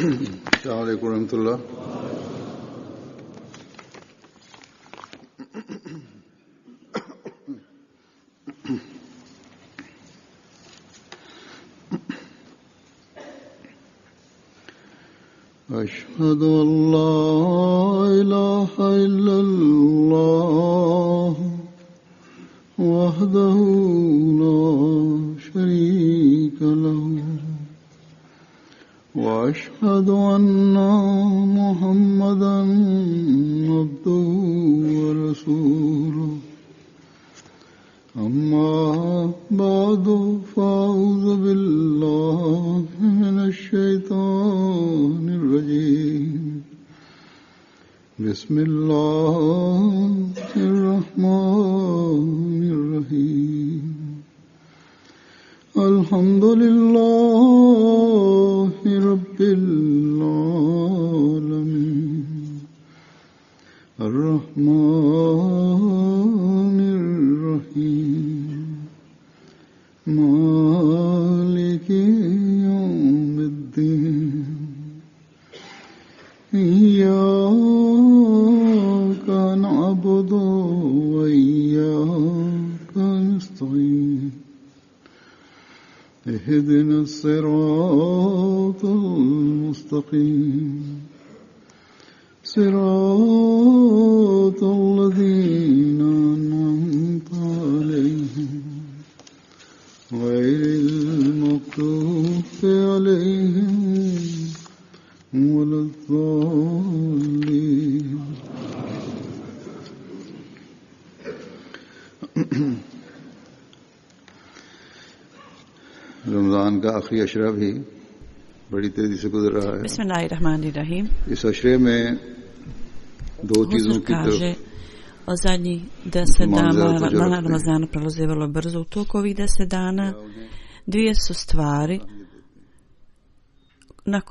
السلام عليكم ورحمة الله. أشهد أن لا إله إلا الله وحده لا شريك له وأشهد أن محمدا عبده ورسوله أما بعد فأعوذ بالله من الشيطان الرجيم بسم الله الرحمن الرحيم الحمد لله رب العالمين الرحمن الرحيم مالك يوم الدين إياك نعبد وإياك نستعين اهدنا الصراط المستقيم صراط الذين أنعمت عليهم غير المغضوب عليهم ولا الضالين. रमज़ान का आखिरी अशरा भी बड़ी तेजी से गुजर रहा है. Bismillahirrahmanirrahim. इस अशरे में दो चीजों की तरफ o zadnjih 10 dana Ramazana prolaze vrlo brzo. U toku ovih 10 dana dvije su stvari na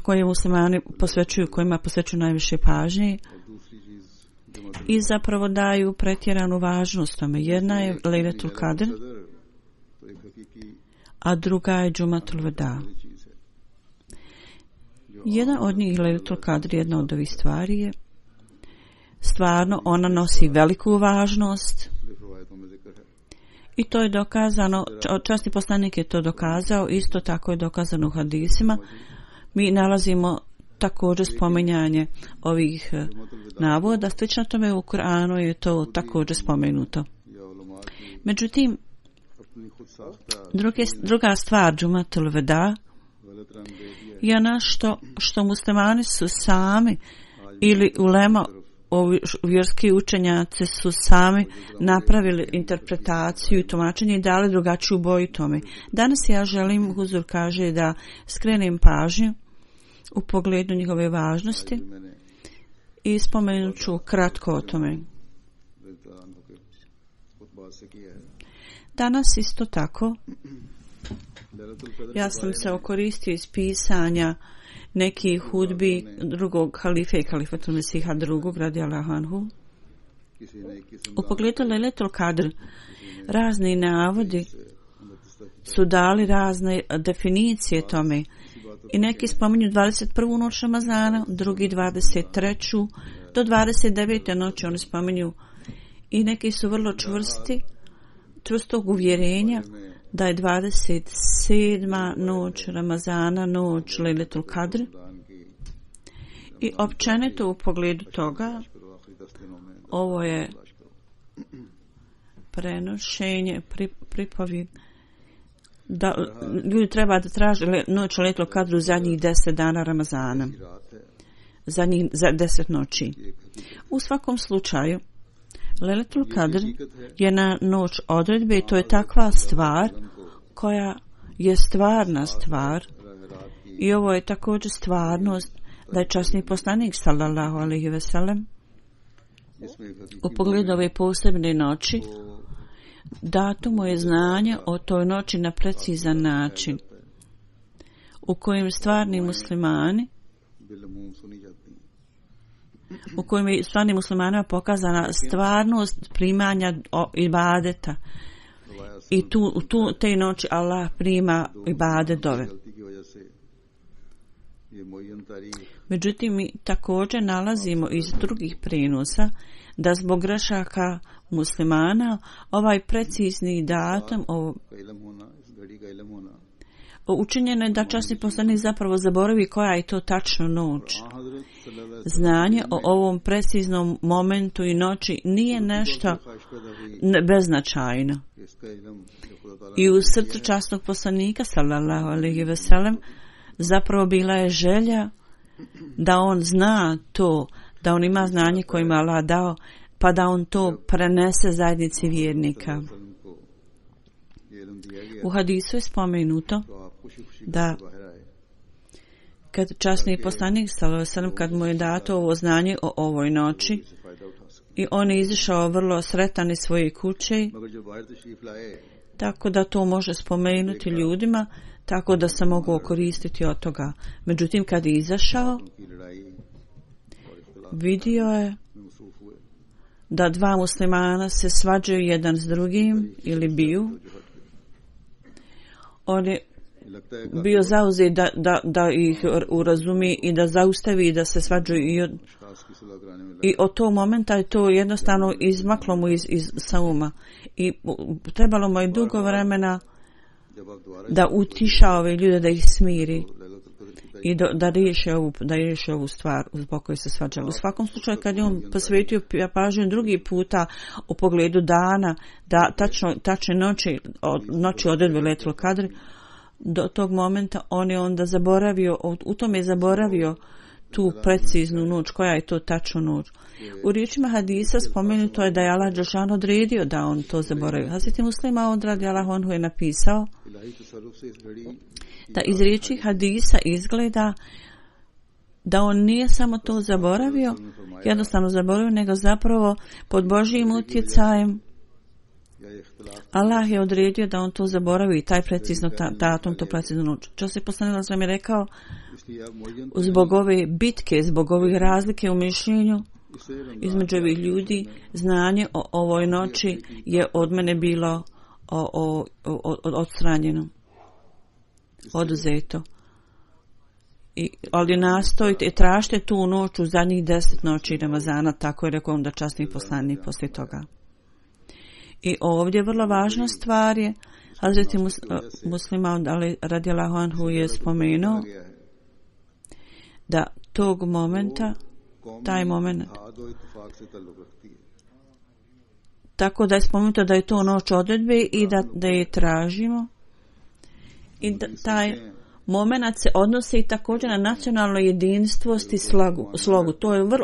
koje muslimani kojima posvećuju najviše pažnje i zapravo daju pretjeranu važnost tome. Jedna je Lejletul Kadr, a druga je Džumatul Veda. Jedna od njih, Lejletul Kadr, jedna od ovih stvari je stvarno, ona nosi veliku važnost i to je dokazano, časni poslanik je to dokazao, isto tako je dokazano u hadisima. Mi nalazimo također spominjanje ovih navoda, slično tome u Kur'anu je to također spomenuto. Međutim, druga stvar Džumatul Veda je nešto što muslimani su sami ili ulema, ovi vjerski učenjaci su sami napravili interpretaciju i tumačenje i dali drugačiju boju tome. Danas ja želim, Huzur kaže, da skrenem pažnju u pogledu njihove važnosti i spomenut ću kratko o tome. Danas isto tako ja sam se okoristio iz pisanja nekih hudbi drugog halife i Halifatul Mesiha drugog radijallahu anhu. U pogledu Lejletul Kadr razni navodi su dali razne definicije tome i neki spominju 21. noć Ramazana, drugi 23. do 29. noći oni spominju i neki su vrlo čvrstog uvjerenja da je 27. noć Ramazana noć Lejletul Kadr i općenito u pogledu toga ovo je prenošenje pripovijed da ljudi treba da traže noć Lejletul Kadr u zadnjih 10 dana Ramazana, za 10 noći. U svakom slučaju Lejletul Kadr je na noć odredbe i to je takva stvar koja je stvarna stvar i ovo je također stvarnost da je časni poslanik sallallahu alejhi ve sellem u pogledu ove posebne noći dato mu je znanje o toj noći na precizan način u kojem stvarni muslimani u kojem je stvarnim muslimanima pokazana stvarnost primanja ibadeta i te noći Allah prima ibadet dove. Međutim, mi također nalazimo iz drugih prenosa da zbog grešaka muslimana ovaj precizni datum učinjeno je da časni poslanik zapravo zaboravi koja je to tačno noć. Znanje o ovom preciznom momentu i noći nije nešto beznačajno. I u srcu časnog poslanika sallallahu alejhi ve sellem zapravo bila je želja da on zna to, da on ima znanje koje ima Allah dao, pa da on to prenese zajednici vjernika. U hadisu je spomenuto da kad časni poslanik sallallahu alejhi ve sellem, kad mu je dato ovo znanje o ovoj noći i on je izišao vrlo sretan iz svoje kuće, tako da to može spomenuti ljudima, tako da se mogu koristiti od toga. Međutim, kad je izašao, vidio je da dva muslimana se svađaju jedan s drugim ili biju. On je bio zauzet da ih urazumi i da zaustavi da se svađaju i od tog momenta je to jednostavno izmaklo mu iz sauma i trebalo mu je dugo vremena da utiša ove ljude, da ih smiri i da riješi ovu stvar zbog koje se svađali. U svakom slučaju, kad je on posvetio pažnju drugi puta u pogledu dana, da tačne noći odredbe Lejletul Kadr, do tog momenta on je onda zaboravio, u tome je zaboravio tu preciznu noć, koja je to tačna noć. U riječima hadisa spomenuto je da je Allah dželešanu odredio da on to zaboravio. Hazreti Muslim Maud radijallahu anhu je napisao da iz riječi hadisa izgleda da on nije samo to zaboravio, jednostavno zaboravio, nego zapravo pod Božjim utjecajem Allah je odredio da on to zaboravi, taj precizno datum, to precizno noć. Časni poslanik nam je rekao, zbog ove bitke, zbog ovih razlike u mišljenju između ovih ljudi, znanje o ovoj noći je od mene bilo odstranjeno, oduzeto. Ali nastojite i tražite tu noć u zadnjih 10 noći Ramazana, tako je rekao onda časni poslanik poslije toga. I ovdje vrlo važna stvar je, Hazreti Muslima radijallahu anhu je spomenuo da tog momenta, taj moment, tako da je spomenuto da je to noć odredbe i da je tražimo i da taj moment se odnosi također na nacionalno jedinstvost i slogu.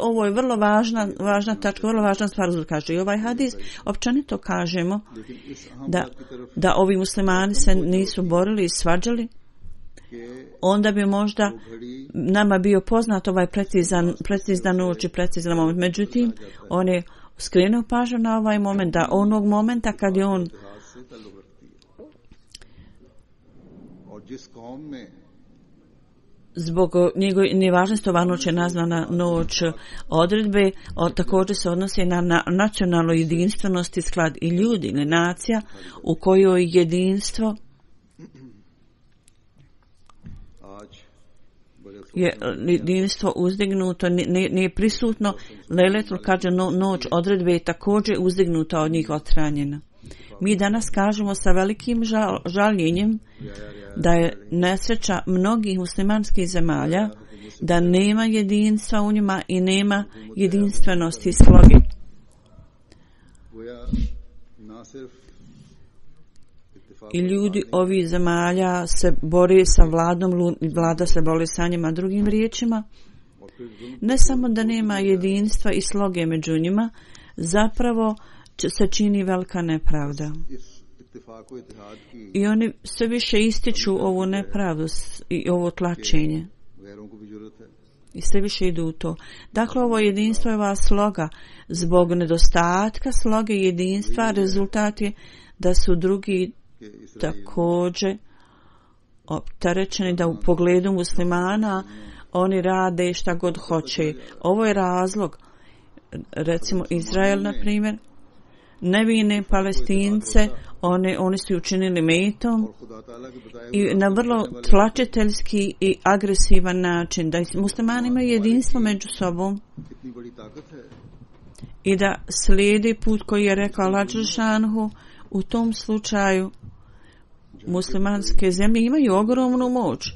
Ovo je vrlo važna tačka, vrlo važna stvar. Kaže i ovaj hadis, općenito kažemo da ovi muslimani se nisu borili i svađali, onda bi možda nama bio poznat ovaj precizan noć i precizan moment. Međutim, on je skrenuo pažnju na ovaj moment, da onog momenta kad je on zbog njegove važnosti ova noć je nazvana noć odredbe, također se odnosi na nacionalnu jedinstvenost i sklad i ljudi ili nacija u kojoj jedinstvo je jedinstvo uzdignuto, nije prisutno. Lejletul Kadr, noć odredbe, je također uzdignuta od njih odstranjena. Mi danas kažemo sa velikim žaljenjem da je nesreća mnogih muslimanskih zemalja, da nema jedinstva u njima i nema jedinstvenosti i sloge. I ljudi ovih zemalja se bore sa vladom, vlada se bori sa njima. Drugim riječima, ne samo da nema jedinstva i sloge među njima, zapravo se čini velika nepravda. I oni sve više ističu ovu nepravdu i ovo tlačenje. I sve više idu u to. Dakle, ovo jedinstvo je ova sloga. Zbog nedostatka sloge jedinstva, rezultat je da su drugi također opterećeni, da u pogledu muslimana oni rade šta god hoće. Ovo je razlog. Recimo Izrael, na primjer, nevine Palestince, oni su učinili metom i na vrlo tlačiteljski i agresivan način, da muslimani imaju jedinstvo među sobom i da slijedi put koji je rekao Allah dželešanohu. U tom slučaju muslimanske zemlje imaju ogromnu moć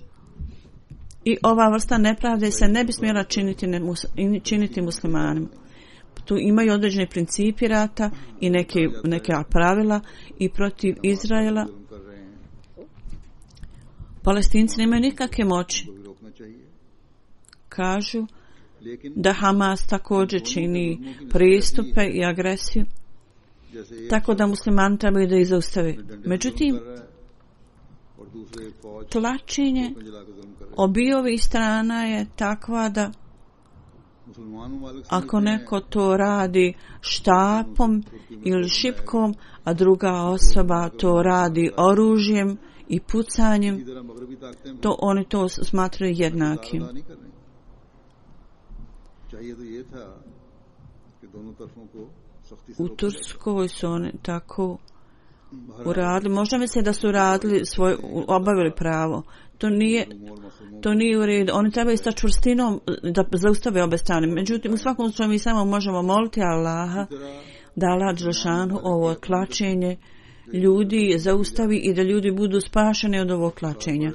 i ova vrsta nepravde se ne bi smjela činiti muslimanima. Tu imaju određeni principi rata i neke pravila i protiv Izraela. Palestinci nemaju nikakve moći. Kažu da Hamas također čini pristupe i agresiju, tako da muslimani trebaju da ih zaustave. Međutim, tlačenje obiju strana je takva da ako neko to radi štapom ili šipkom, a druga osoba to radi oružjem i pucanjem, to oni to smatraju jednakim. U Turskoj su oni tako uradili. Možda misle da su radili obavili pravo. To nije u redu. Oni trebaju sa čvrstinom da zaustave obe strane. Međutim, u svakom slučaju mi samo možemo moliti Allaha da Allah dželešanohu ovo tlačenje ljudi zaustavi i da ljudi budu spašeni od ovog tlačenja.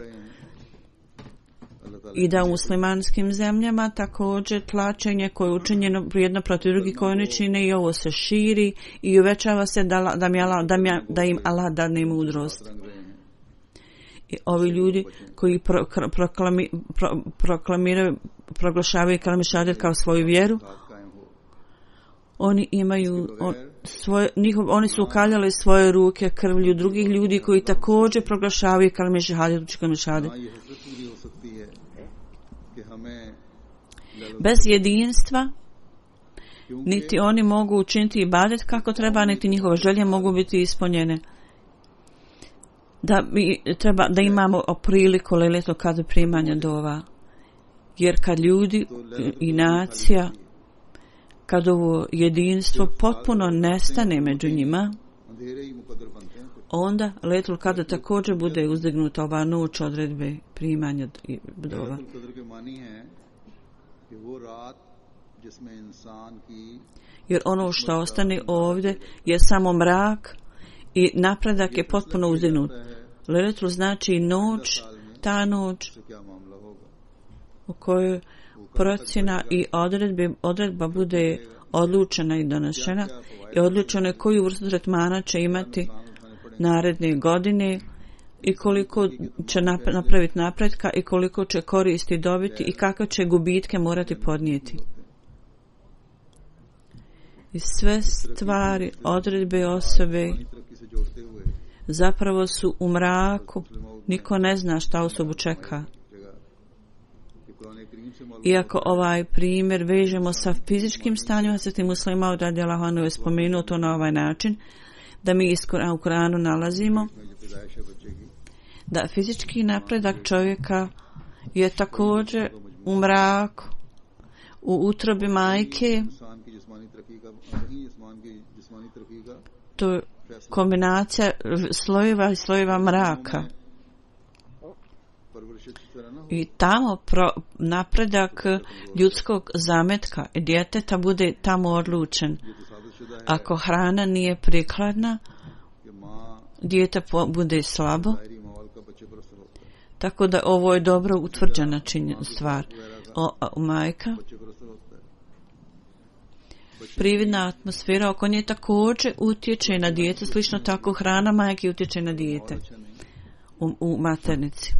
I da u muslimanskim zemljama također tlačenje koje je učinjeno jedno protiv drugih koje ne čine i ovo se širi i uvećava se da im Allah dadne mudrost. I ovi ljudi koji proglašavaju kalime šehadet kao svoju vjeru, oni imaju oni su ukaljali svoje ruke krvlju drugih ljudi koji također proglašavaju kalime šehadet. Bez jedinstva niti oni mogu učiniti ibadet kako treba, niti njihove želje mogu biti ispunjene. Da imamo priliku lejletul kadr primanja dova. Jer kad ljudi i nacija, kad ovo jedinstvo potpuno nestane među njima, onda lejletul kadr također bude uzdignuta ova noć odredbe primanja dova. Jer ono što ostane ovdje je samo mrak i napredak je potpuno uzdignut. Lejletul znači noć, ta noć u kojoj procjena i odredba bude odlučena i donešena i odlučeno je koju vrstu tretmana će imati naredne godine i koliko će napraviti napretka i koliko će koristi dobiti i kakve će gubitke morati podnijeti. I sve stvari, odredbe osobe zapravo su u mraku. Niko ne zna šta osobu čeka. Iako ovaj primjer vežemo sa fizičkim stanjem, Hazreti Muslima radijallahu anhu je spomenuo to na ovaj način, da mi u Kuranu nalazimo da fizički napredak čovjeka je također u mraku, u utrobi majke. To je kombinacija slojeva i slojeva mraka. I tamo napredak ljudskog zametka i djeteta bude tamo odlučen. Ako hrana nije prikladna, dijete bude slabo. Tako da ovo je dobro utvrđena stvar. Majka, prividna atmosfera oko nje također utječe na dijete, slično tako hrana majke utječe na dijete u maternici.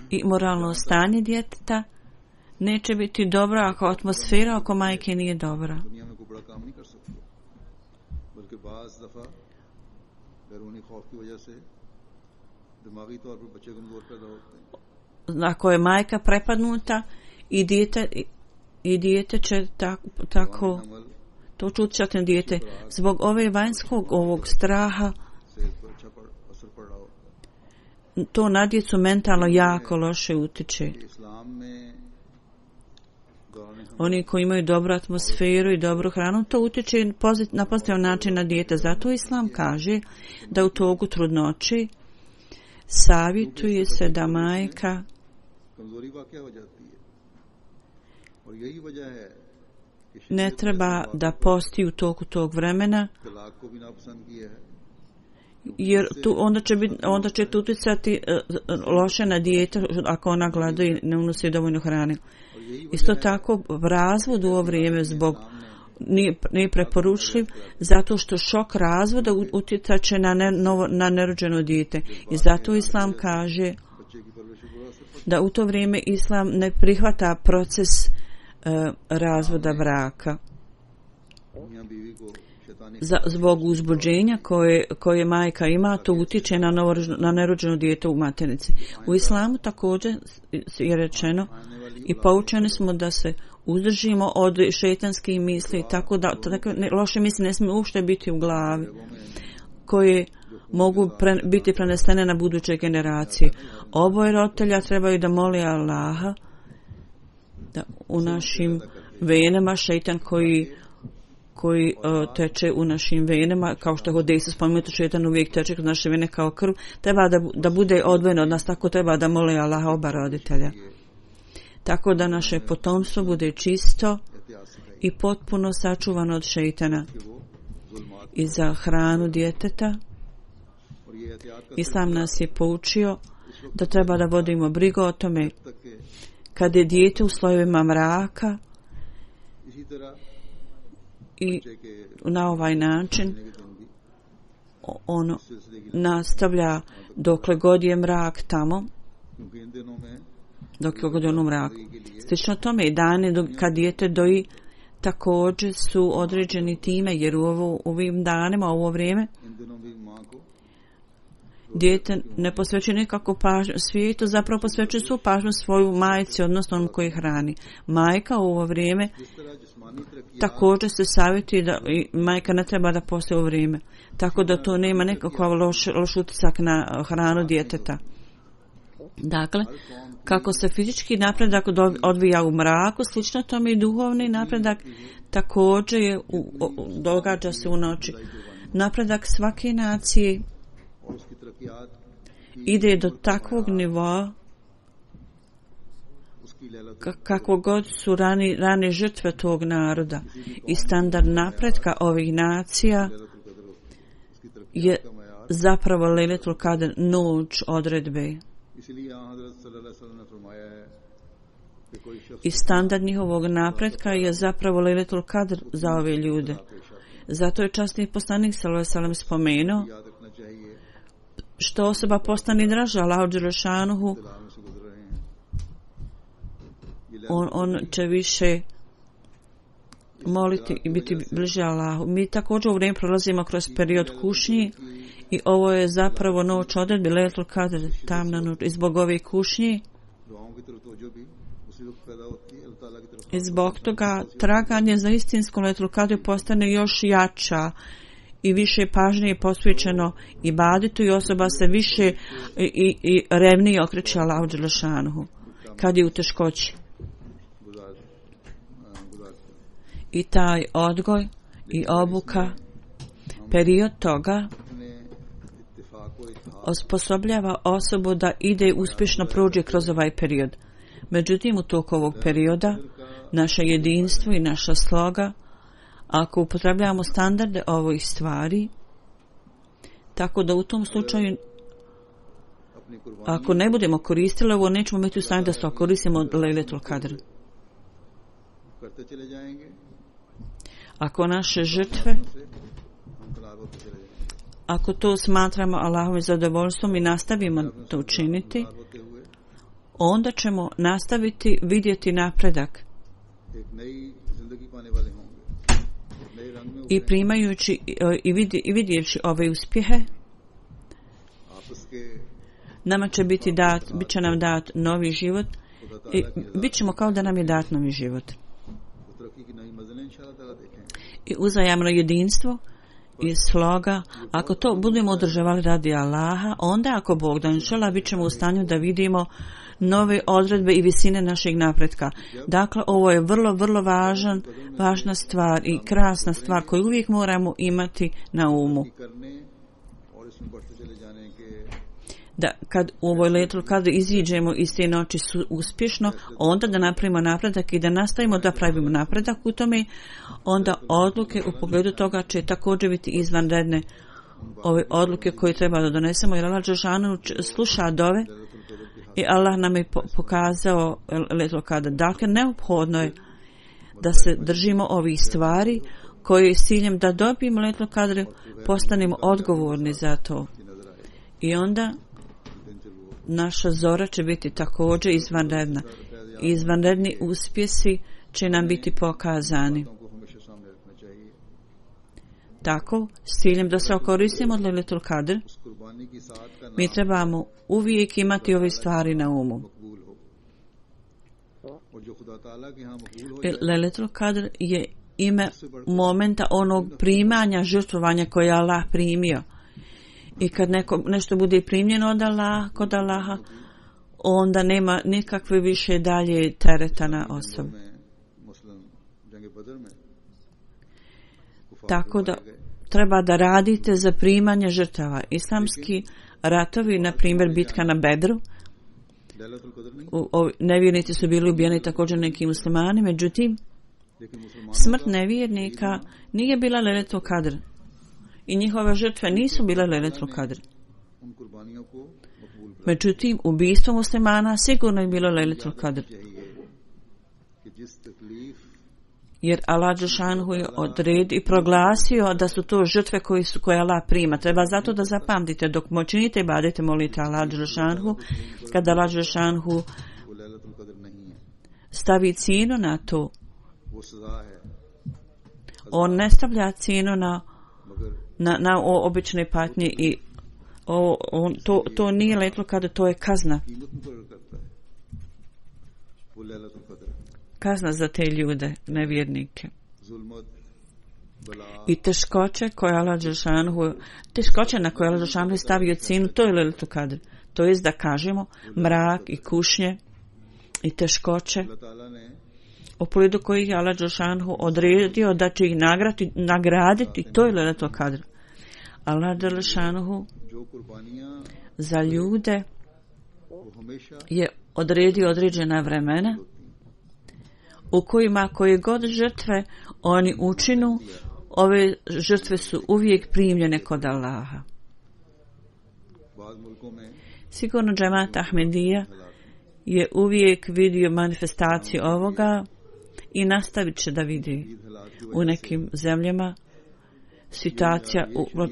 I moralno stanje djeteta neće biti dobro ako atmosfera oko majke nije dobra. Ako je majka prepadnuta i dijete će tako to će utjecati na dijete. Zbog ove vanjskog ovog straha to na djecu mentalno jako loše utječe. oni koji imaju dobru atmosferu i dobru hranu, to utječe na pozitivan način na dijete. Zato Islam kaže da u toku trudnoći savjetuje se da majka ne treba da posti u toku tog vremena, jer onda će to utjecati loše na dijete ako ona glada i ne unosi dovoljno hrane. Isto tako, razvod u ovo vrijeme nije preporučljiv zato što šok razvoda utjecat će na nerođeno dijete. I zato Islam kaže da u to vrijeme Islam ne prihvata proces razvoda braka. Zbog uzbuđenja koje majka ima, to utječe na nerođeno dijete u maternici. U Islamu također je rečeno i poučeni smo da se uzdržimo od šejtanskih misli, tako da loše misli ne smiju uopšte biti u glavi, koje mogu biti prenesene na buduće generacije. Oboje roditelja trebaju da moli Allaha da u našim venama šejtan koji teče u našim venama, kao što je Hodejsa spomenuto, šejtan uvijek teče kroz naše vene kao krv, treba da bude odvojen od nas, tako treba da moli Allaha oba roditelja. Tako da naše potomstvo bude čisto i potpuno sačuvano od šejtana. I za hranu djeteta Islam nas je poučio da treba da vodimo brigu o tome kad je dijete u slojevima mraka i na ovaj način ono nastavlja dokle god je mrak tamo, dok je god je ono mraku. Slično tome i dane kad dijete doji također su određeni time, jer u ovim danima, u ovo vrijeme, dijete ne posvećuje nikako pažnju svijetu, zapravo posvećuje svu pažnju svoju majci, odnosno onom koji hrani. Majka u ovo vrijeme također se savjetuje da majka ne treba da posti u vrijeme, tako da to nema nekakav loš utisak na hranu djeteta. Dakle, kako se fizički napredak odvija u mraku, slično tome i duhovni napredak također događa se u noći. Napredak svake nacije ide do takvog nivoa kako god su rane žrtve tog naroda, i standard napretka ovih nacija je zapravo Lejletul Kadr, noć odredbe. I standard njihovog napretka je zapravo Lejletul Kadr za ove ljude. Zato je časni poslanik sallallahu alejhi ve sellem spomenuo, što osoba postane draža Allahu dželešanuhu, on će više moliti i biti bliže Allahu. Mi također u vrijeme prolazimo kroz period kušnji i ovo je zapravo noć odredbi, Lejletul Kadr, tamna noć. I zbog ove kušnji i zbog toga traganje za istinskom Lejletul Kadru postane još jača i više pažnje je posvećeno ibaditu i osoba se više i revnije okreće Allahu dželešanuhu kad je u teškoći. I taj odgoj i obuka, period toga osposobljava osobu da ide uspješno prođe kroz ovaj period. Međutim, u toku ovog perioda naše jedinstvo i naša sloga, ako upotrebljavamo standarde ovih stvari, tako da u tom slučaju, ako ne budemo koristili ovo, nećemo biti u stanju da se koristimo od Lejletul Kadr. Ako naše žrtve, ako to smatramo Allahovim zadovoljstvom i nastavimo to učiniti, onda ćemo nastaviti vidjeti napredak. I primajući i vidjevši ove uspjehe, nama će bit će nam dat novi život i bit ćemo kao da nam je dat novi život. I uzajamno jedinstvo i sloga, ako to budemo održavali radi Allaha, onda ako Bog da inšala bit ćemo u stanju da vidimo nove odredbe i visine našeg napretka. Dakle, ovo je vrlo važna stvar i krasna stvar koju uvijek moramo imati na umu. Da kad u ovoj Lejletul Kadr iziđemo iz te noći uspješno, onda da napravimo napredak i da nastavimo da pravimo napredak u tome, onda odluke u pogledu toga će također biti izvanredne. Ove odluke koje treba da donesemo, jer Allah dželešanu sluša dove i Allah nam je pokazao Lejletul Kadr. Dakle, neophodno je da se držimo ovih stvari koje s ciljem da dobijemo Lejletul Kadr, postanemo odgovorni za to. I onda naša zora će biti također izvanredna. Izvanredni uspjesi će nam biti pokazani. Tako, s ciljem da se okoristimo od Lejletul Kadr, mi trebamo uvijek imati ove stvari na umu. Lejletul Kadr je ime momenta onog primanja, žrtvovanja koje je Allah primio. I kad nešto bude primljeno od Allaha, kod Allaha, onda nema nikakve više dalje tereta na osobu. Tako da treba da radite za primanje žrtava. Islamski ratovi, na primjer bitka na Bedru, nevjernici su bili ubijeni također neki muslimani, međutim, smrt nevjernika nije bila Lejletul Kadr. I njihove žrtve nisu bile Lejletul Kadr. Međutim, ubijstvo muslimana sigurno je bilo Lejletul Kadr. Jer Allah dželešanu je odredio i proglasio da su to žrtve koje Allah prima. Treba zato da zapamtite, dok činite ibadete, molite Allah dželešanu, kada Allah dželešanu stavi cijenu na to, on ne stavlja cijenu na obične patnje i to nije Lejletul Kadr, to je kazna. Kazna za te ljude, nevjernike. I teškoće na koje Allah dželešanu stavio cijenu, to je Lejletul Kadr. To jest da kažemo mrak i kušnje i teškoće u pogledu kojih je Allah dželešanu odredio da će ih nagraditi, to je Lejletul Kadr. Allah dželešanu za ljude je odredio određena vremena u kojima koje god žrtve oni učinu, ove žrtve su uvijek primljene kod Allaha. Sigurno džemat Ahmedija je uvijek vidio manifestaciju ovoga i nastavit će da vidi. U nekim zemljama situacija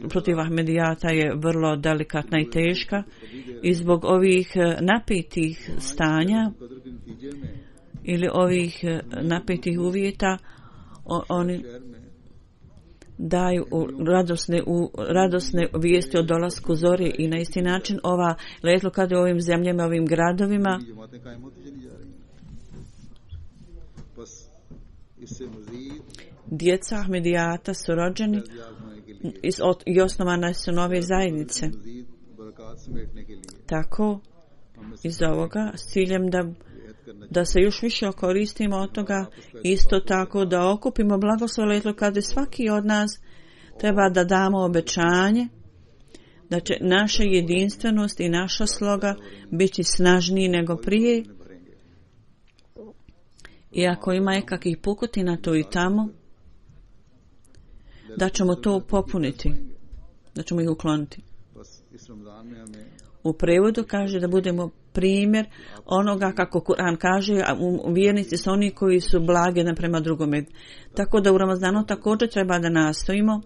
protiv Ahmedijata je vrlo delikatna i teška i zbog ovih napetih stanja ili ovih napetih uvjeta oni daju radosne vijesti o dolasku zore i na isti način ova Lejletul Kadr u ovim zemljama, ovim gradovima djeca Ahmedijata su rođeni i osnovane su nove zajednice. Tako iz ovoga s ciljem da se još više koristimo od toga, isto tako da okupimo blagoslov Lejletul Kadr. Svaki od nas treba da damo obećanje da će naša jedinstvenost i naša sloga biti snažniji nego prije. I ako ima kakvih pukotina tu i tamo, da ćemo to popuniti, da ćemo ih ukloniti. U prevodu kaže da budemo primjer onoga kako Kur'an kaže, a vjernici su oni koji su blage naprema drugome. Tako da u Ramazanu također treba da nastojimo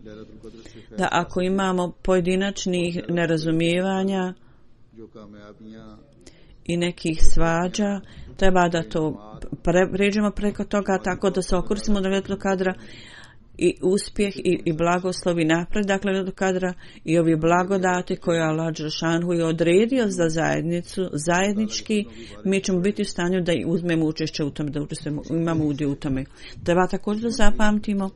da ako imamo pojedinačnih nerazumijevanja i nekih svađa, treba da to pređemo preko toga tako da se okoristimo do Lejletul Kadra i uspjeh i blagoslov i napredak Lejletul Kadra i ovi blagodati koje Allah dželešanu je odredio za zajednicu, zajednički, mi ćemo biti u stanju da uzmemo učešće u tome, da učestvujemo, imamo udio u tome. Treba također da zapamtimo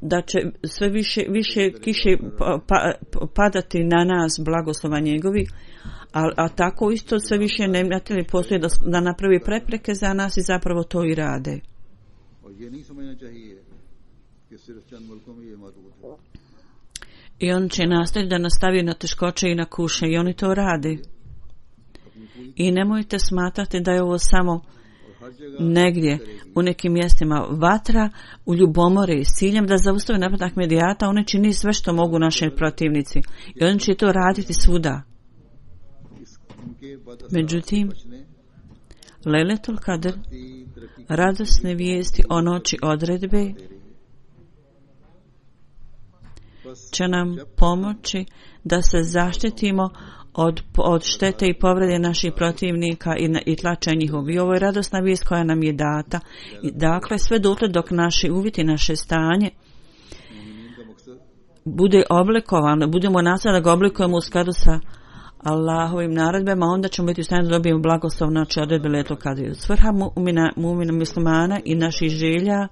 da će sve više kiše padati na nas blagoslova njegovi, a tako isto sve više neprijatelji postoje da napravi prepreke za nas i zapravo to i rade. I on će nastaviti da nastavi na teškoće i na kuše i oni to rade. I nemojte smatrati da je ovo samo negdje u nekim mjestima vatra u ljubomore s ciljem da zaustave napad Ahmedijata. Oni čini sve što mogu naši protivnici i oni će to raditi svuda. Međutim, Lejletul Kadr, radosne vijesti o noći odredbe, će nam pomoći da se zaštitimo od štete i povrede naših protivnika i tlača njihov. I ovo je radosna vijest koja nam je data. I dakle, sve dotle dok naši uvjeti, naše stanje bude oblikovano, budemo nastavili da ga oblikujemo u skladu sa Allahovim naredbama, onda ćemo biti u stanju da dobijemo blagoslov noći odredbe Lejletul Kadr. Svrha mu'mina muslimana i naših želja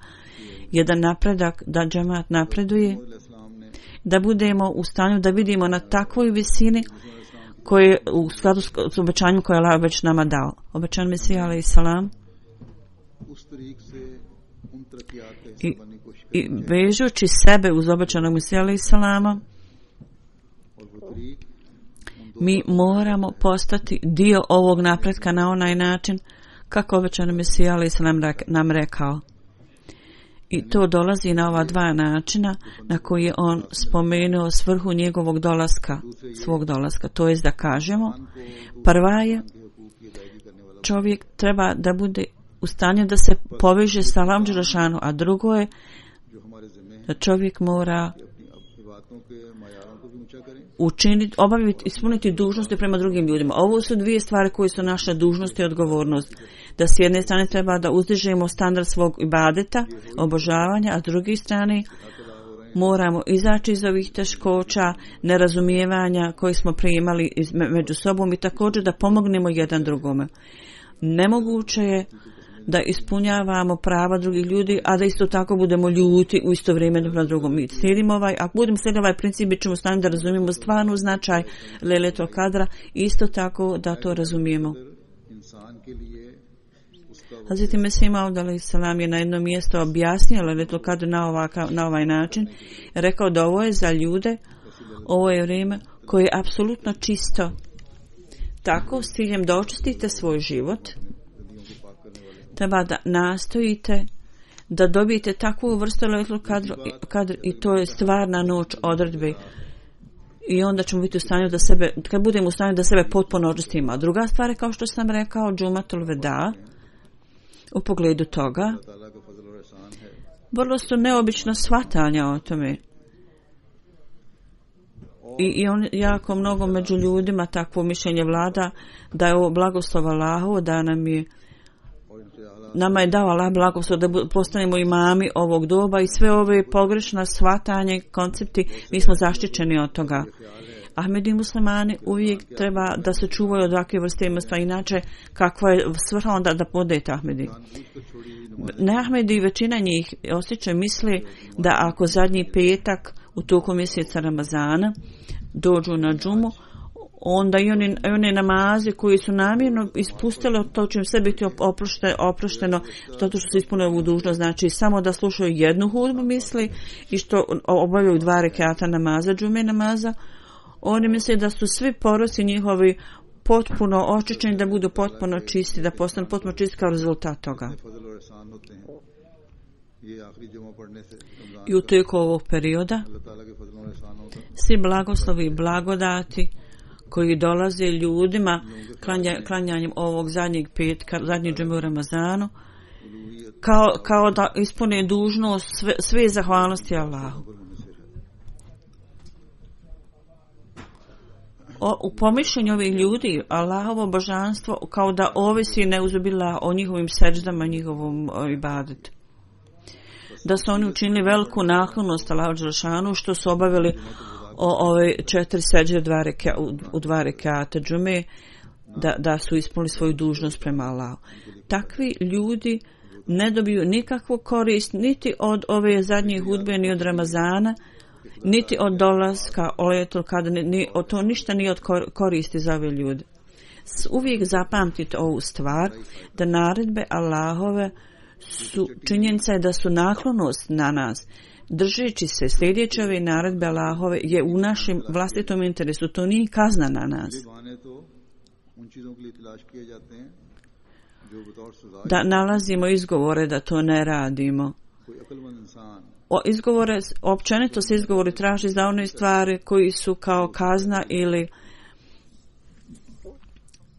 je da napredak, da džemat napreduje, da budemo u stanju da vidimo na takvoj visini koje u skladu s obećanjem koje je Allah već nama dao. Obećan Mesija alejhi salam i vežući sebe uz obećanog Mesija alejhi salama, mi moramo postati dio ovog napretka na onaj način kako obećani Mesija alejhi salam nam rekao. I to dolazi na ova dva načina na koji je on spomenuo svrhu njegovog dolaska, svog dolaska. To jest da kažemo, prva je, čovjek treba da bude u stanju da se poveže sa Allahom dželešanu, a drugo je da čovjek mora ispuniti dužnosti prema drugim ljudima. Ovo su dvije stvari koje su naša dužnost i odgovornost. Da s jedne strane treba da uzdižemo standard svog ibadeta, obožavanja, a s druge strane moramo izaći iz ovih teškoća, nerazumijevanja koji smo primali među sobom i također da pomognemo jedan drugome. Nemoguće je da ispunjavamo prava drugih ljudi, a da isto tako budemo ljuti u isto vrijeme na drugom. Mi slijedimo ako budemo slijediti ovaj princip, bit ćemo u stanju da razumijemo stvarnu značaj Lejletul Kadra, isto tako da to razumijemo. Hazreti Mesih Maud alejhi salam je na jednom mjestu objasnio Lejletul Kadr na ovaj način. Rekao da ovo je za ljude, ovo je vrijeme koje je apsolutno čisto. Tako, s ciljem da očistite svoj život, treba da nastojite da dobijete takvu vrstu Lejletul Kadr i to je stvarna noć odredbe. I onda ćemo biti u stanju da sebe, kad budemo u stanju da sebe potpuno očistimo. A druga stvar je, kao što sam rekao, Džumatul Veda, u pogledu toga, vrlo su neobična shvatanja o tome. I on jako mnogo među ljudima takvo mišljenje vlada da je ovo blagoslov Allahu, da nama je dao Allah blagoslov da postanemo imami ovog doba i sve ove pogrešna shvatanje, koncepti, mi smo zaštićeni od toga. Ahmedi muslimani uvijek treba da se čuvaju od ovakve vrste imstva, inače kakva je svrha onda da podete Ahmedi. Ne Ahmedi, većina njih osjećaju, misli da ako zadnji petak u toku mjeseca Ramazana dođu na džumu, onda i one namaze koji su namjerno ispustili, to će im sve biti oprošteno zato što su ispunili ovu dužnost. Znači samo da slušaju jednu hudbu misli i što obavljaju 2 rekata namaza, džume namaza. Oni misle da su svi poroci njihovi potpuno očišćeni, da budu potpuno čisti, da postanu potpuno čisti kao rezultat toga. I u toku ovog perioda svi blagoslovi i blagodati koji dolaze ljudima klanjanjem ovog zadnjeg petka, zadnji džume u Ramazanu, kao da ispune dužnost sve zahvalnosti Allahu. U pomišljenju ovih ljudi Allahovo božanstvo kao da ovisi neuzubila o njihovim seđdama, njihovom ibadetu. Da su oni učinili veliku naklonost Allahu dželešanu što su obavili ove 4 seđde u 2 rekata džume, da su ispunili svoju dužnost prema Allahu. Takvi ljudi ne dobiju nikakvu korist niti od ove zadnje hudbe, ni od Ramazana, niti od dolaska Lejletul Kadr, to ništa nije od koristi za ove ljude. Uvijek zapamtite ovu stvar, da naredbe Allahove su, činjenica je da su naklonost na nas. Držeći se, sljedeći ove naredbe Allahove je u našem vlastitom interesu, to nije kazna na nas. Da nalazimo izgovore da to ne radimo. Izgovore, općenito se izgovori traži za one stvari koji su kao kazna ili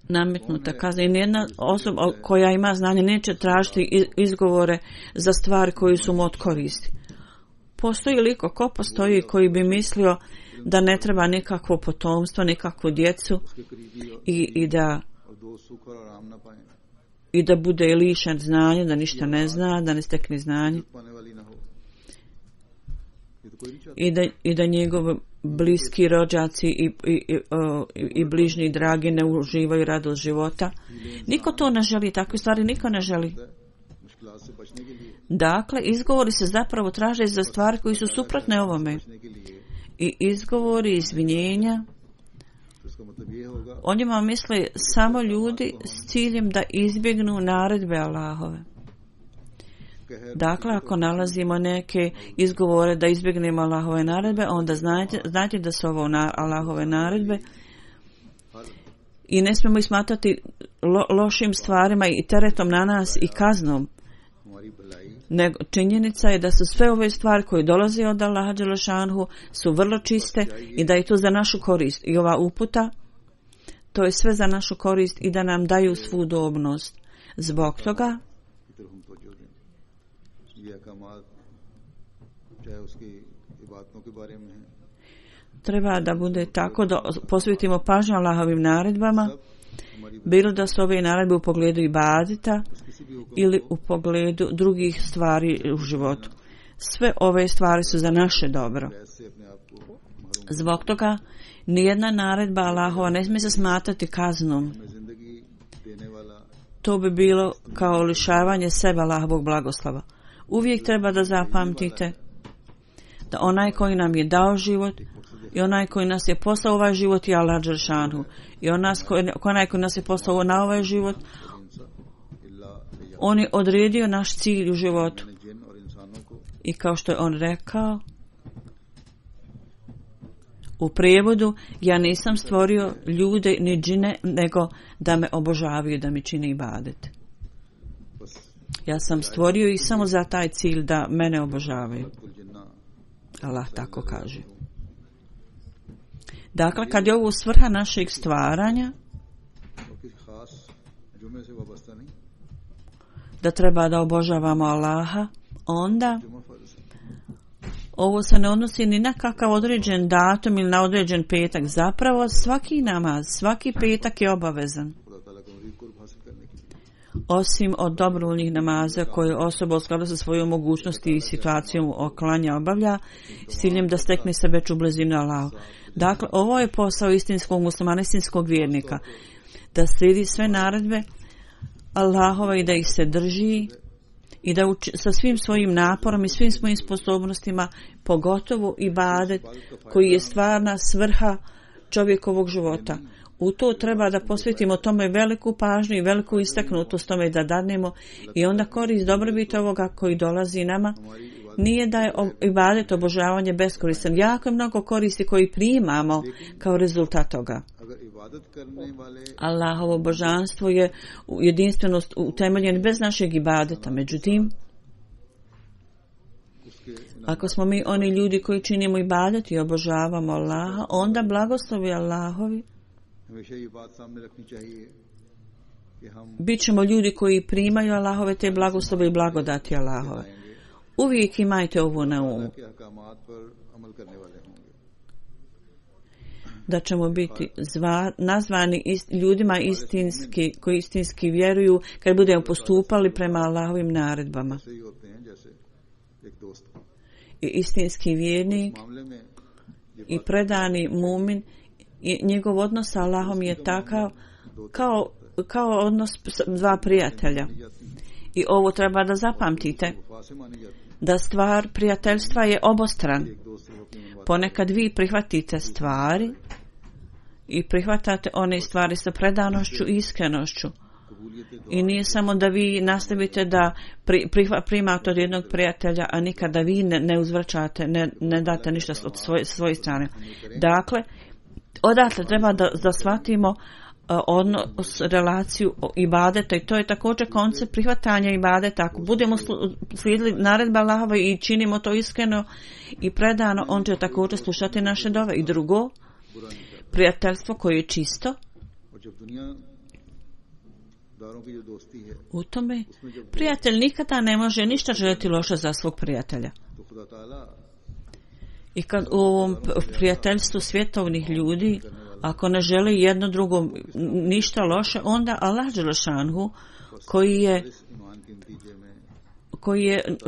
nametnuta kazna. I nijedna osoba koja ima znanje neće tražiti izgovore za stvari koji su mu od koristi. Postoji li ko postoji koji bi mislio da ne treba nikakvo potomstvo, nikakvu djecu i da bude lišen znanja, da ništa ne zna, da ne stekne znanje i da njegovi bliski rođaci i bližnji dragi ne uživaju radost života. Niko to ne želi, takve stvari niko ne želi. Dakle, izgovori se zapravo traže za stvari koji su suprotne ovome. I izgovori, izvinjenja, o njima misle samo ljudi s ciljem da izbjegnu naredbe Allahove. Dakle, ako nalazimo neke izgovore da izbjegnemo Allahove naredbe, onda znajte da su ovo Allahove naredbe i ne smijemo ih smatrati lošim stvarima i teretom na nas i kaznom. Nego činjenica je da su sve ove stvari koje dolaze od Allaha dželešanhu su vrlo čiste i da je to za našu korist. I ova uputa, to je sve za našu korist i da nam daju svu udobnost. Zbog toga treba da bude tako da posvetimo pažnju Allahovim naredbama, bilo da su ove naredbe u pogledu ibadeta ili u pogledu drugih stvari u životu. Sve ove stvari su za naše dobro. Zbog toga nijedna naredba Allahova ne smije se smatrati kaznom. To bi bilo kao lišavanje sebe Allahovog blagoslova. Uvijek treba da zapamtite da onaj koji nam je dao život i onaj koji nas je poslao ovaj život je Allah dželešanu. I onaj koji nas je poslao na ovaj život, on je odredio naš cilj u životu. I kao što je on rekao u prijevodu, ja nisam stvorio ljude ni džine, nego da me obožavaju, da mi čine ibadet. Ja sam stvorio ih samo za taj cilj da mene obožavaju. Allah tako kaže. Dakle, kad je ovo svrha našeg stvaranja, da treba da obožavamo Allaha, onda ovo se ne odnosi ni na kakav određen datum ili na određen petak. Zapravo svaki namaz, svaki petak je obavezan. Osim od dobrovoljnih namaza koje osoba u skladu sa svojom mogućnosti i situacijom oklanja obavlja s ciljem da stekne se veću blizinu Allahu. Dakle, ovo je posao istinskog muslimana, istinskog vjernika, da slijedi sve naredbe Allahova i da ih se drži i da sa svim svojim naporom i svim svojim sposobnostima, pogotovo ibadet koji je stvarna svrha čovjekovog života. U to treba da posvetimo tome veliku pažnju i veliku istaknutost tome da dadnemo i onda korist dobrobit ovoga koji dolazi nama nije da je ibadet obožavanje beskoristan. Jako je mnogo koristi koji primamo kao rezultat toga. Allahovo božanstvo je jedinstvenost utemeljen bez našeg ibadeta. Međutim, ako smo mi oni ljudi koji činimo ibadet i obožavamo Allaha, onda blagoslovi Allahovi bit ćemo ljudi koji primaju Allahove te blagoslove i blagodati Allahove. Uvijek imajte ovo na umu. Da ćemo biti nazvani ljudima istinski, koji istinski vjeruju kad budemo postupali prema Allahovim naredbama. I istinski vjernik i predani mumin, njegov odnos sa Allahom je takav kao odnos dva prijatelja. I ovo treba da zapamtite, da stvar prijateljstva je obostran. Ponekad vi prihvatite stvari i prihvatate one stvari sa predanošću i iskrenošću. I nije samo da vi nastavite da primate od jednog prijatelja, a nikada vi ne uzvraćate, ne date ništa od svoje strane. Dakle, odatle treba da shvatimo odnos, relaciju ibadeta i to je također koncept prihvatanja ibadeta. Ako budemo slijedili naredbe Allahova i činimo to iskreno i predano, on će također slušati naše dove. I drugo, prijateljstvo koje je čisto, u tome prijatelj nikada ne može ništa željeti loše za svog prijatelja. I kad u ovom prijateljstvu svjetovnih ljudi, ako ne želi jedno drugom ništa loše, onda Allah dželešanhu,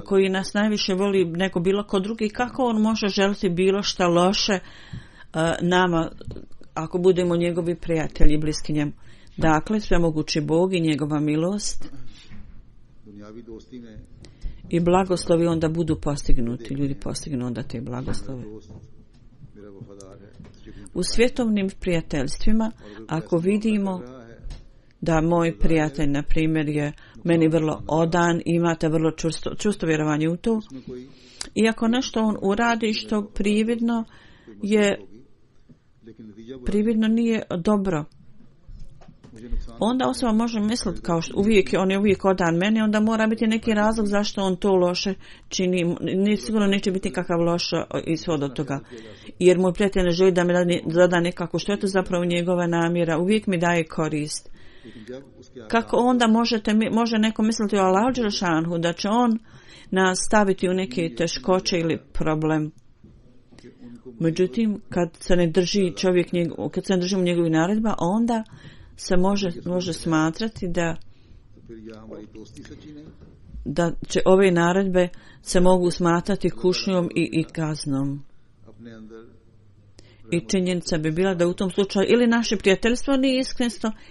koji nas najviše voli nego bilo ko drugi, kako on može želiti bilo šta loše nama ako budemo njegovi prijatelji bliski njemu? Dakle, svemogući Bog i njegova milost i blagoslovi onda budu postignuti. Ljudi postignu onda te blagoslove. U svjetovnim prijateljstvima, ako vidimo da moj prijatelj, na primjer, je meni vrlo odan, imate vrlo čvrsto vjerovanje u to, i ako nešto on uradi što prividno nije dobro, onda osoba može misliti kao što on je uvijek odan meni, onda mora biti neki razlog zašto on to loše čini. Sigurno neće biti kakav loš ishod od toga. Jer moj prijatelj ne želi da mi doda nekako štetu, zapravo njegova namjera uvijek mi daje korist. Kako onda može neko misliti o Allahu dželešanhu da će on nas staviti u neke teškoće ili problem? Međutim, kad se ne drži kad se ne držimo njegovih naredba, onda se može smatrati da će ove naredbe se mogu smatrati kušnjom i kaznom. I činjenica bi bila da u tom slučaju ili naše prijateljstvo nije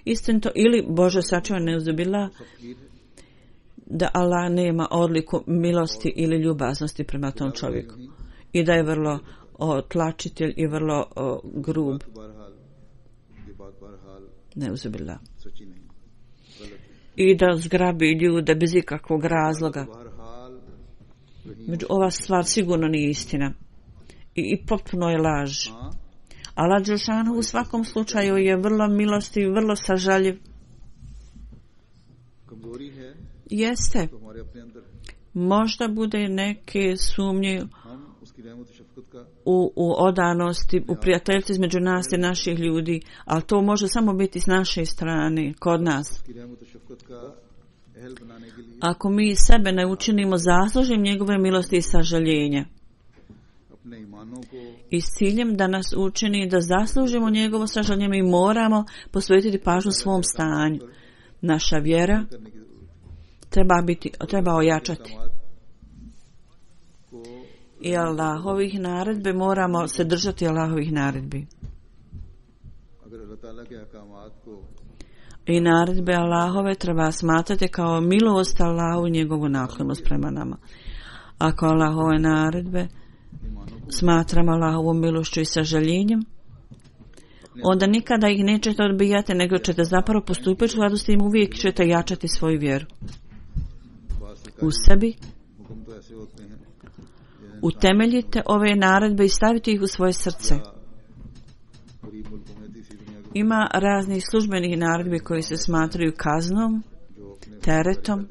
istinito ili Bože sačuvaj neuzubila da Allah nema odliku milosti ili ljubaznosti prema tom čovjeku i da je vrlo tlačitelj i vrlo grub. Neuzubila. I da zgrabi ljude bez ikakvog razloga. Ova stvar sigurno nije istina. I potpuno je laž. Allah dželešanhu u svakom slučaju je vrlo milostiv, vrlo sažaljiv. Jeste. Možda bude neke sumnje u odanosti, u prijateljstvu između nas i naših ljudi, ali to može samo biti s naše strane, kod nas. Ako mi sebe ne učinimo zaslužnim njegove milosti i sažaljenja i s ciljem da nas učini da zaslužimo njegovo sažaljenje, mi moramo posvetiti pažnju svom stanju. Naša vjera treba ojačati. I Allahovih naredbi, moramo se držati Allahovih naredbi. I naredbe Allahove treba smatrati kao milost Allahu i njegovu naklonost prema nama. Ako Allahove naredbe smatramo Allahovom milošću i sažaljenjem, onda nikada ih nećete odbijati, nego ćete zapravo postupiti u skladu s tim, uvijek ćete jačati svoju vjeru u sebi. Utemeljite ove naredbe i stavite ih u svoje srce. Ima raznih službenih naredbi koji se smatraju kaznom, teretom,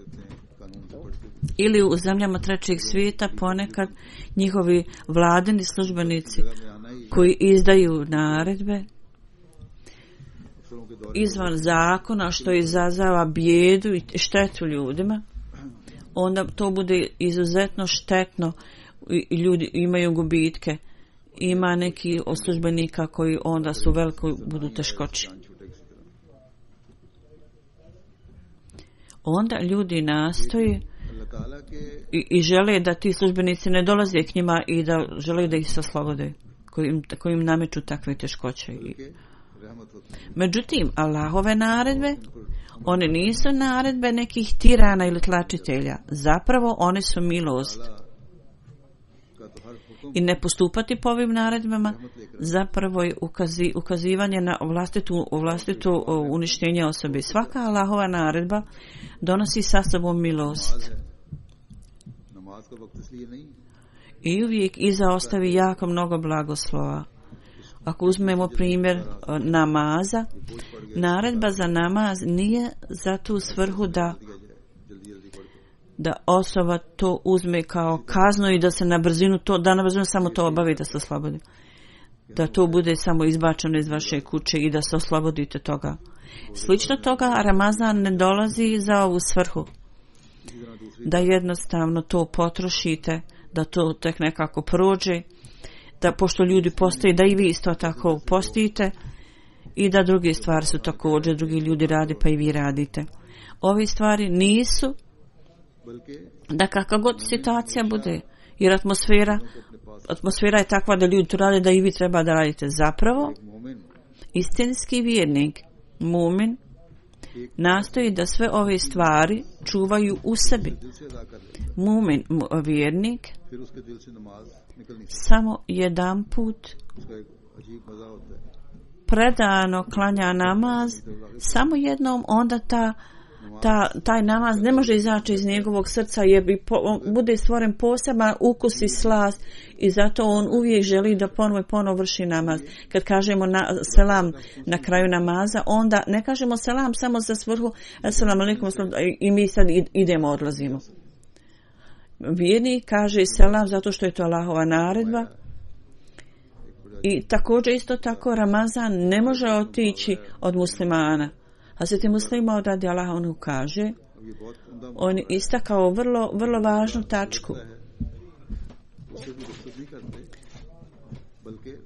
ili u zemljama trećeg svijeta ponekad njihovi vladini službenici koji izdaju naredbe izvan zakona, što izazava bijedu i štetu ljudima, onda to bude izuzetno štetno i ljudi imaju gubitke. Ima neki od službenika koji onda su veliko budu teškoći. Onda ljudi nastoje i žele da ti službenici ne dolaze k njima i da žele da ih saslobode, koji im nameću takve teškoće. Međutim, Allahove naredbe, one nisu naredbe nekih tirana ili tlačitelja. Zapravo, one su milost. I ne postupati po ovim naredbama zapravo je ukazivanje na vlastito uništenje osobe. Svaka Allahova naredba donosi sa sobom milost. I uvijek iza ostavi jako mnogo blagoslova. Ako uzmemo primjer namaza, naredba za namaz nije za tu svrhu da osoba to uzme kao kaznu i da se na brzinu samo to obavi da se oslobodi. Da to bude samo izbačeno iz vaše kuće i da se oslobodite toga. Slično toga, Ramazan ne dolazi za ovu svrhu. Da jednostavno to potrošite, da to tek nekako prođe, da pošto ljudi postoje, da i vi isto tako postite i da druge stvari su također, drugi ljudi radi pa i vi radite. Ove stvari nisu da kakva god situacija bude, jer atmosfera je takva da ljudi to rade, da i vi treba da radite. Zapravo, istinski vjernik, mumin, nastoji da sve ove stvari čuvaju u sebi. Mumin, vjernik, samo jedan put predano klanja namaz, samo jednom, onda taj namaz ne može izaći iz njegovog srca jer bude stvoren poseban ukus i slast i zato on uvijek želi da ponovo vrši namaz. Kad kažemo selam na kraju namaza, onda ne kažemo selam samo za svrhu selam alejkum i mi sad idemo, odlazimo. Vjernik kaže selam zato što je to Allahova naredba. I također isto tako Ramazan ne može otići od muslimana. Hazreti Muslima radi Allah on kaže, on istakao vrlo važnu tačku.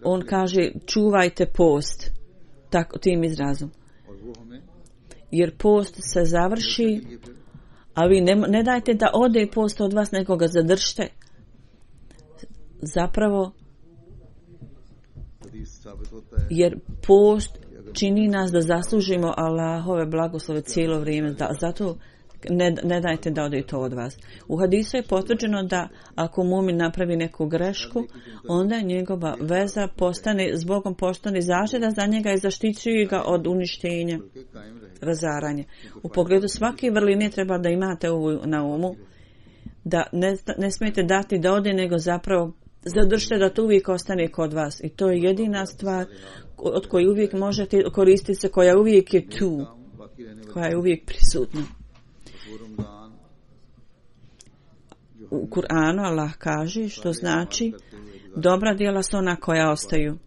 On kaže čuvajte post, tim izrazom. Jer post se završi, a vi ne dajte da ode post od vas, nego ga zadržite. Zapravo, jer post čini nas da zaslužimo Allahove blagoslove cijelo vrijeme. Zato ne dajte da ode to od vas. U hadisu je potvrđeno da ako mumin napravi neku grešku, onda njegova veza s Bogom postane zaštita za njega i zaštićuje ga od uništenja, razaranja. U pogledu svake vrline treba da imate ovo na umu, da ne smijete dati da ode, nego zapravo zadržite da to uvijek ostane kod vas. I to je jedina stvar od koje uvijek možete koristiti se, koja uvijek je tu, koja je uvijek prisutna. U Kur'anu Allah kaže, što znači dobra djela su ona koja ostaju.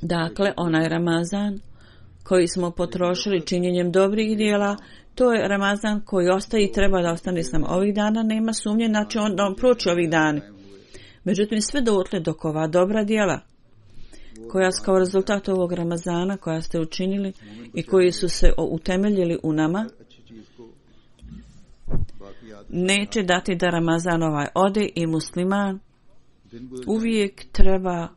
Dakle, onaj Ramazan koji smo potrošili činjenjem dobrih djela, to je Ramazan koji ostaje i treba da ostane s nama. Ovih dana nema sumnje, znači on proći ovih dana. Međutim, sve dotle dok ova dobra djela koja su kao rezultat ovog Ramazana koja ste učinili i koji su se utemeljili u nama, neće dati da Ramazan ovaj ode i musliman uvijek treba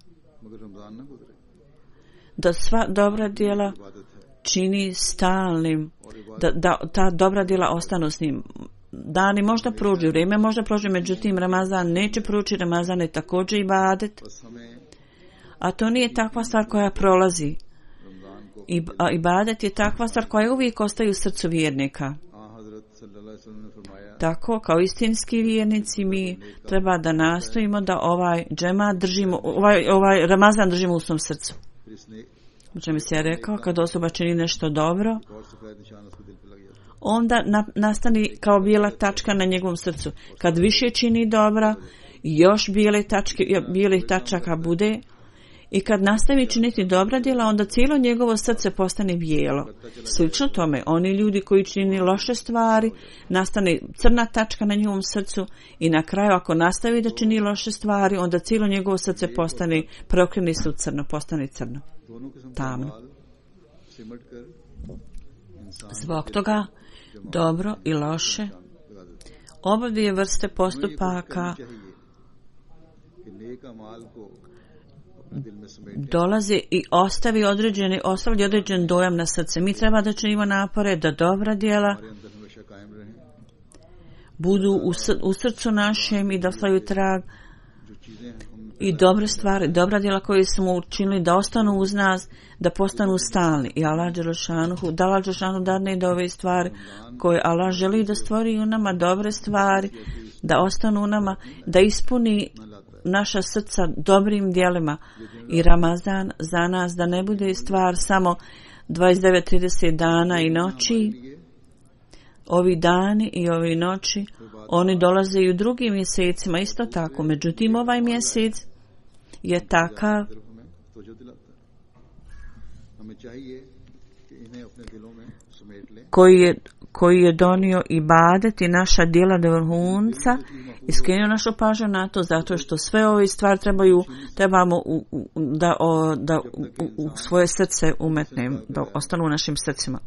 da sva dobra djela čini stalnim, da ta dobra djela ostanu s njim. Dani možda prođu, vrijeme možda prođe, međutim Ramazan neće proći, Ramazan je također ibadet. A to nije takva stvar koja prolazi. Ibadet je takva stvar koja uvijek ostaje u srcu vjernika. Tako, kao istinski vjernici, mi treba da nastojimo da ovaj džemat držimo, ovaj Ramazan držimo u svom srcu. O čemu se je rekao, kad osoba čini nešto dobro, onda nastani kao bijela tačka na njegovom srcu. Kad više čini dobra, još bijelih tačaka bude. I kad nastavi činiti dobra djela, onda cijelo njegovo srce postane bijelo. Slično tome, oni ljudi koji čini loše stvari, nastane crna tačka na njegovom srcu i na kraju ako nastavi da čini loše stvari, onda cijelo njegovo srce postane, preokrene se u crno, postane crno, tamno. Zbog toga, dobro i loše, oba dvije vrste postupaka dolazi i ostavlja određen dojam na srce. Mi treba da činimo napore da dobra djela budu u srcu našem i da ostavljaju trag i dobre stvari, dobra djela koje smo učinili da ostanu uz nas, da postanu stalni. I Allah Đelešanuhu dadne da ove stvari koje Allah želi da stvori u nama, dobre stvari, da ostanu u nama, da ispuni naša srca dobrim djelima. I Ramazan za nas da ne bude stvar samo 29-30 dana i noći. Ovi dani i ovi noći, oni dolaze i u drugim mjesecima isto tako. Međutim, ovaj mjesec je takav koji je donio ibadet i naša djela do vrhunca i skrenuo našu pažnju na to, zato što sve ove stvari trebamo da u svoje srce umetnemo, da ostanu u našim srcima.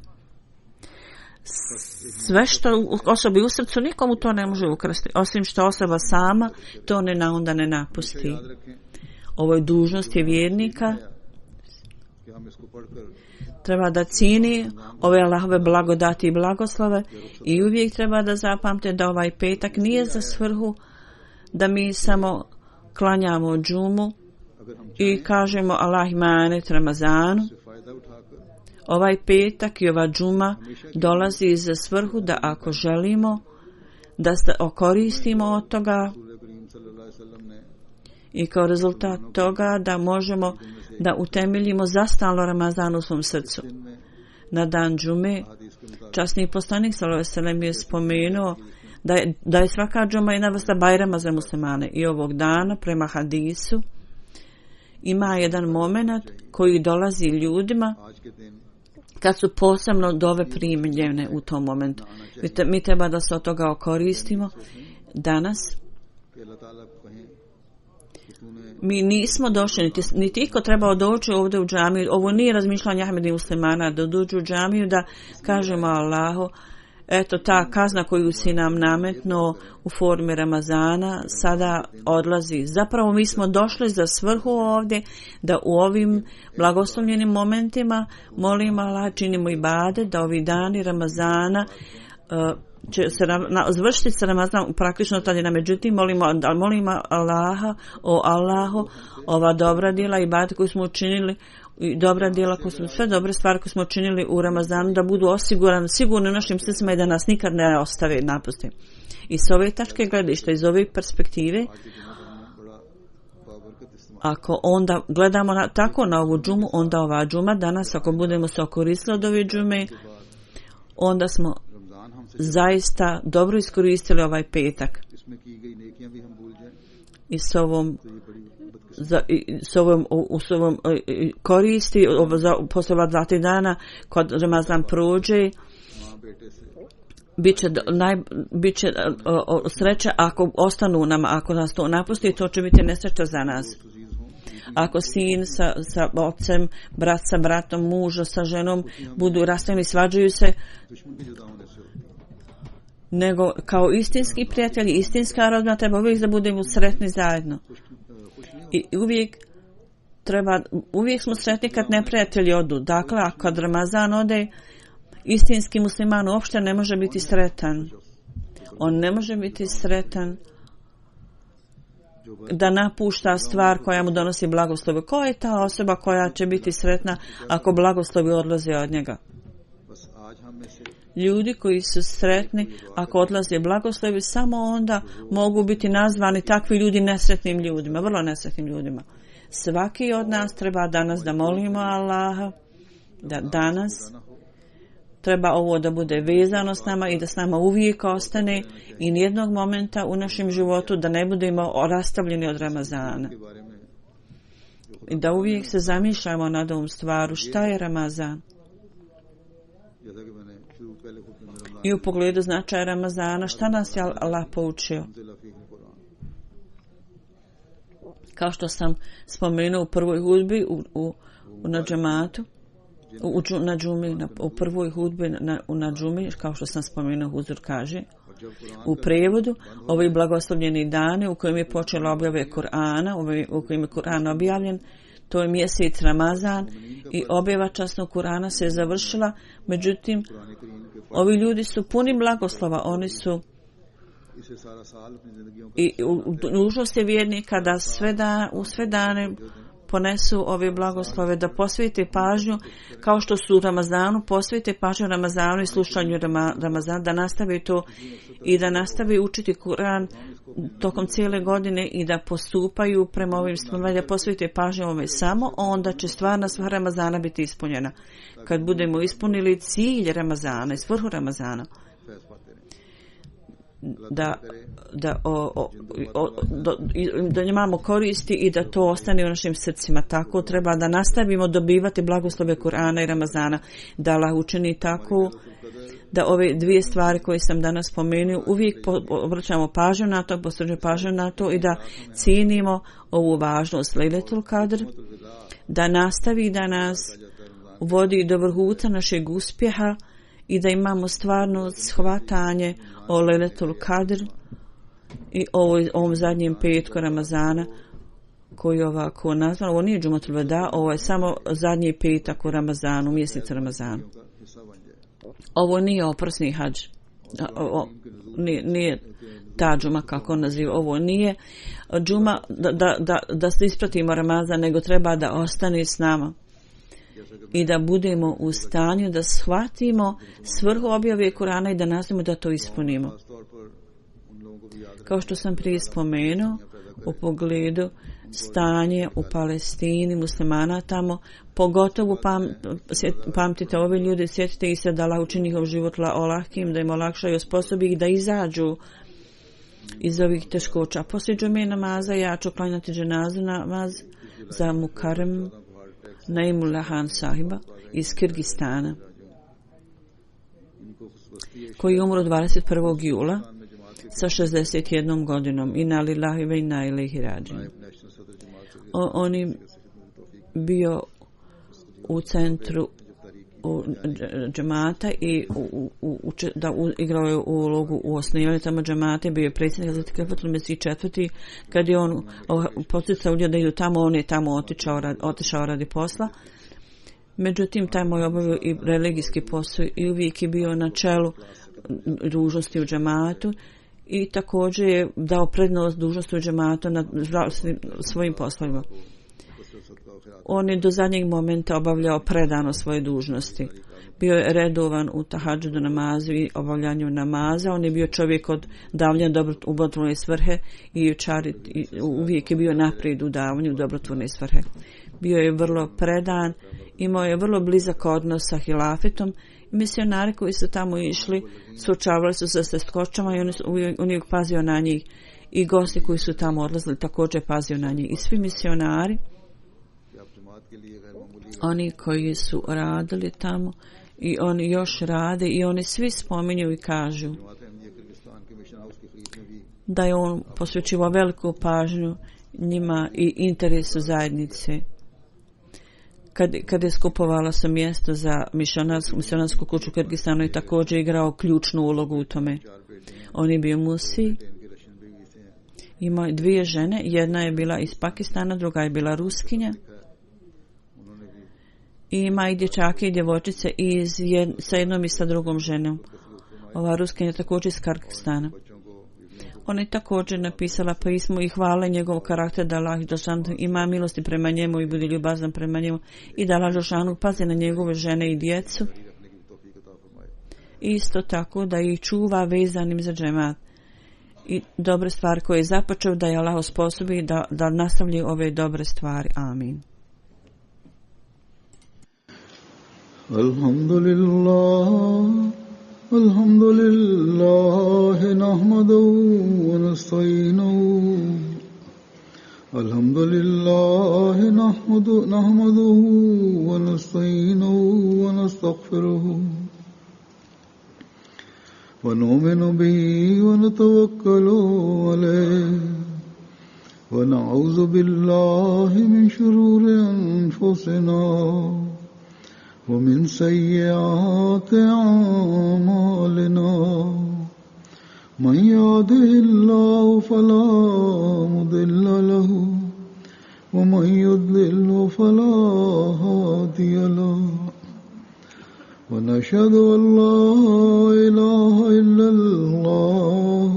Sve što osobi u srcu, nikomu to ne može ukrasti, osim što osoba sama to onda ne napusti. Ovo je dužnost je vjernika. Treba da cijeni ove Allahove blagodati i blagoslove i uvijek treba da zapamte da ovaj petak nije za svrhu da mi samo klanjamo džumu i kažemo Allah imanet Ramazanu. Ovaj petak i ova džuma dolazi za svrhu da ako želimo da se okoristimo od toga i kao rezultat toga da možemo da utemeljimo zastalno Ramazan u svom srcu. Na dan džume časni poslanik sallallahu alejhi ve sellem je spomenuo da je svaka džuma jedna vrsta bajrama za muslimane i ovog dana prema hadisu ima jedan moment koji dolazi ljudima kad su posebno dove primljene u tom momentu. Mi treba da se od toga okoristimo. Danas mi nismo došli, niti iko trebao doći ovdje u džamiju. Ovo nije razmišljanje Ahmedi muslimana da dođu u džamiju da kažemo Allahu, eto ta kazna koju si nam nametnuo u formi Ramazana sada odlazi. Zapravo mi smo došli za svrhu ovdje da u ovim blagoslovljenim momentima molimo Allah, činimo ibadet, da ovi dani Ramazana će se završiti sa Ramazanom praktično tada. Međutim, molimo Allaha, o Allahu, ova dobra djela i ibadet koju smo učinili, i dobra djela, sve dobre stvari koje smo učinili u Ramazanu da budu sigurni u našim srcima i da nas nikad ne ostave napusti. I s ove tačke gledišta, iz ove perspektive, ako onda gledamo tako na ovu džumu, onda ova džuma danas, ako budemo se okoristili od ove džume, onda smo zaista dobro iskoristili ovaj petak. I s ovom koristi posle ova 2 dana kad Ramazan prođe bit će sreća ako ostanu nama, ako nas to napusti, to će biti nesreća za nas. Ako sin sa ocem, brat sa bratom, muž sa ženom budu rastavljeni, svađaju se, nego kao istinski prijatelji, istinska rodbina treba uvijek da budemo sretni zajedno. I uvijek smo sretni kad neprijatelji odu. Dakle, ako kad Ramazan ode, istinski musliman uopšte ne može biti sretan. On ne može biti sretan da napušta stvar koja mu donosi blagoslove. Ko je ta osoba koja će biti sretna ako blagoslovi odlaze od njega? Ljudi koji su sretni ako odlaze blagoslovi, samo onda mogu biti nazvani takvi ljudi nesretnim ljudima, vrlo nesretnim ljudima. Svaki od nas treba danas da molimo Allaha, da danas treba ovo da bude vezano s nama i da s nama uvijek ostane i nijednog momenta u našem životu da ne budemo rastavljeni od Ramazana. I da uvijek se zamišljamo nad ovom stvaru, šta je Ramazan? I u pogledu značaja Ramazana, šta nas je Allah poučio? Kao što sam spomenuo u prvoj hudbi na džematu, na džumi, u prvoj hudbi na džumi, kao što sam spomenuo, huzur kaže, u prevodu, ovi blagoslovljeni dani u kojim je počela objave Kur'ana, u kojim je Kur'an objavljen, To je mjesec Ramazan i objava časnog Kurana se je završila, međutim ovi ljudi su puni blagoslova, oni su i dužnost je vjernika da u sve dane ponesu ove blagoslove, da posvete pažnju kao što su u Ramazanu, posvete pažnju Ramazanu i slušanju Ramazana, da nastave to i da nastave učiti Kuran tokom cijele godine i da postupaju prema ovim stvarima, da posvete pažnju ovome, samo onda će stvarna svrha Ramazana biti ispunjena. Kad budemo ispunili cilj Ramazana i svrhu Ramazana, da imamo koristi i da to ostane u našim srcima. Tako treba da nastavimo dobivati blagoslove Kur'ana i Ramazana, da Allah učini tako da ove dvije stvari koje sam danas spomenuo uvijek obraćamo pažnju na to, posvećujemo pažnju na to i da cijenimo ovu važnost Lejletul Kadr, da nastavi da nas vodi do vrhuca našeg uspjeha i da imamo stvarno shvatanje o Lejletul Kadr i ovom zadnjem petku Ramazana koji je ovako nazvan. Ovo nije Džumatul Veda, ovo je samo zadnji petak u Ramazanu, mjesecu Ramazanu. Ovo nije oprosni hadž. Nije ta džuma kako naziva. Ovo nije džuma da se ispratimo Ramazan, nego treba da ostane s nama i da budemo u stanju da shvatimo svrhu objave Kurana i da nastavimo da to ispunimo. Kao što sam prije spomenuo, u pogledu stanje u Palestini, muslimana tamo, pogotovo pamtite ove ljude, sjetite ih se da Allah učini njihov život olahkim, da im olakša i osposobi ih da izađu iz ovih teškoća. Poslije džume namaza ja ću klanjati dženazu namaz za Mukarrem Naimullah Han sahiba iz Kirgistana, koji je umro 21. jula sa 61 godinom. Inna lillahi ve inna ilaihi rađin. On je bio u centru džemata i igrao je ulogu u osnivanju tamo džemata, bio je predsjednik Hazreti Kafatul Mesih IV. Kad je on podsticao ljudi da idu tamo, on je tamo otišao radi posla. Međutim, tamo je obavio i religijski posao i uvijek je bio na čelu dužnosti u džematu i također je dao prednost dužnosti u džematu nad svojim poslovima. On je do zadnjeg momenta obavljao predano svoje dužnosti. Bio je redovan u tahadžudu namazu i obavljanju namaza. On je bio čovjek od davanja dobrotvorne svrhe i uvijek je bio naprijed u davanju dobrotvorne svrhe. Bio je vrlo predan, imao je vrlo blizak odnos sa hilafetom. Misionari koji su tamo išli suočavali su se sa teškoćama i on je pazio na njih. I gosti koji su tamo odlazili također pazio na njih. I svi misionari, oni koji su radili tamo i oni još rade i oni svi spominju i kažu da je on posvećivao veliku pažnju njima i interesu zajednice. Kad je skupovala se mjesto za misionarsku kuću u Kirgistanu i također igrao ključnu ulogu u tome. On je bio musi, imao dvije žene, jedna je bila iz Pakistana, druga je bila Ruskinja. I ima i dječake i djevojčice sa jednom i sa drugom ženom. Ova Ruskinja je također iz Kirgistana. Ona je također napisala pismo i hvale njegov karakter da Allah ima milosti prema njemu i bude ljubazan prema njemu i da Allah Žešanu pazi na njegove žene i djecu. Isto tako da ih čuva vezanim za džemat. I dobre stvari koje je započeo da je Allah osposobi da nastavlja ove dobre stvari. Amin. Alhamdulillah nahmaduhu wa nasta'inuhu Alhamdulillah nahmaduhu wa nasta'inuhu wa nastaghfiruhu wa nu'minu bihi wa natawakkalu alayhi wa na'udhu billahi min shururi anfusina ومن سيئات أعمالنا من يهده الله فلا مضل له ومن يضلل فلا هادي له ونشهد أن لا إله إلا الله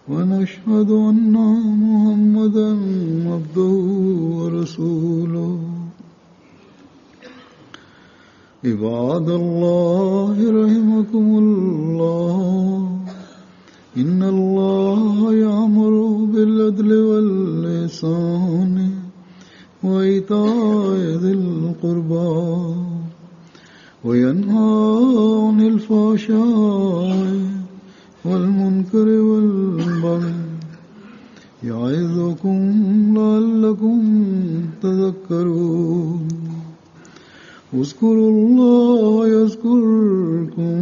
ونشهد أن محمدا عبده ورسوله عباد الله رحمكم الله إن الله يأمر بالعدل والإحسان وإيتاء ذي القربى وينهى عن الفحشاء والمنكر والبغي يعظكم لعلكم تذكرون اذكروا الله يذكركم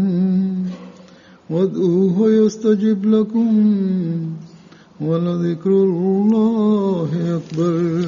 وادعوه يستجب لكم ولذكر الله أكبر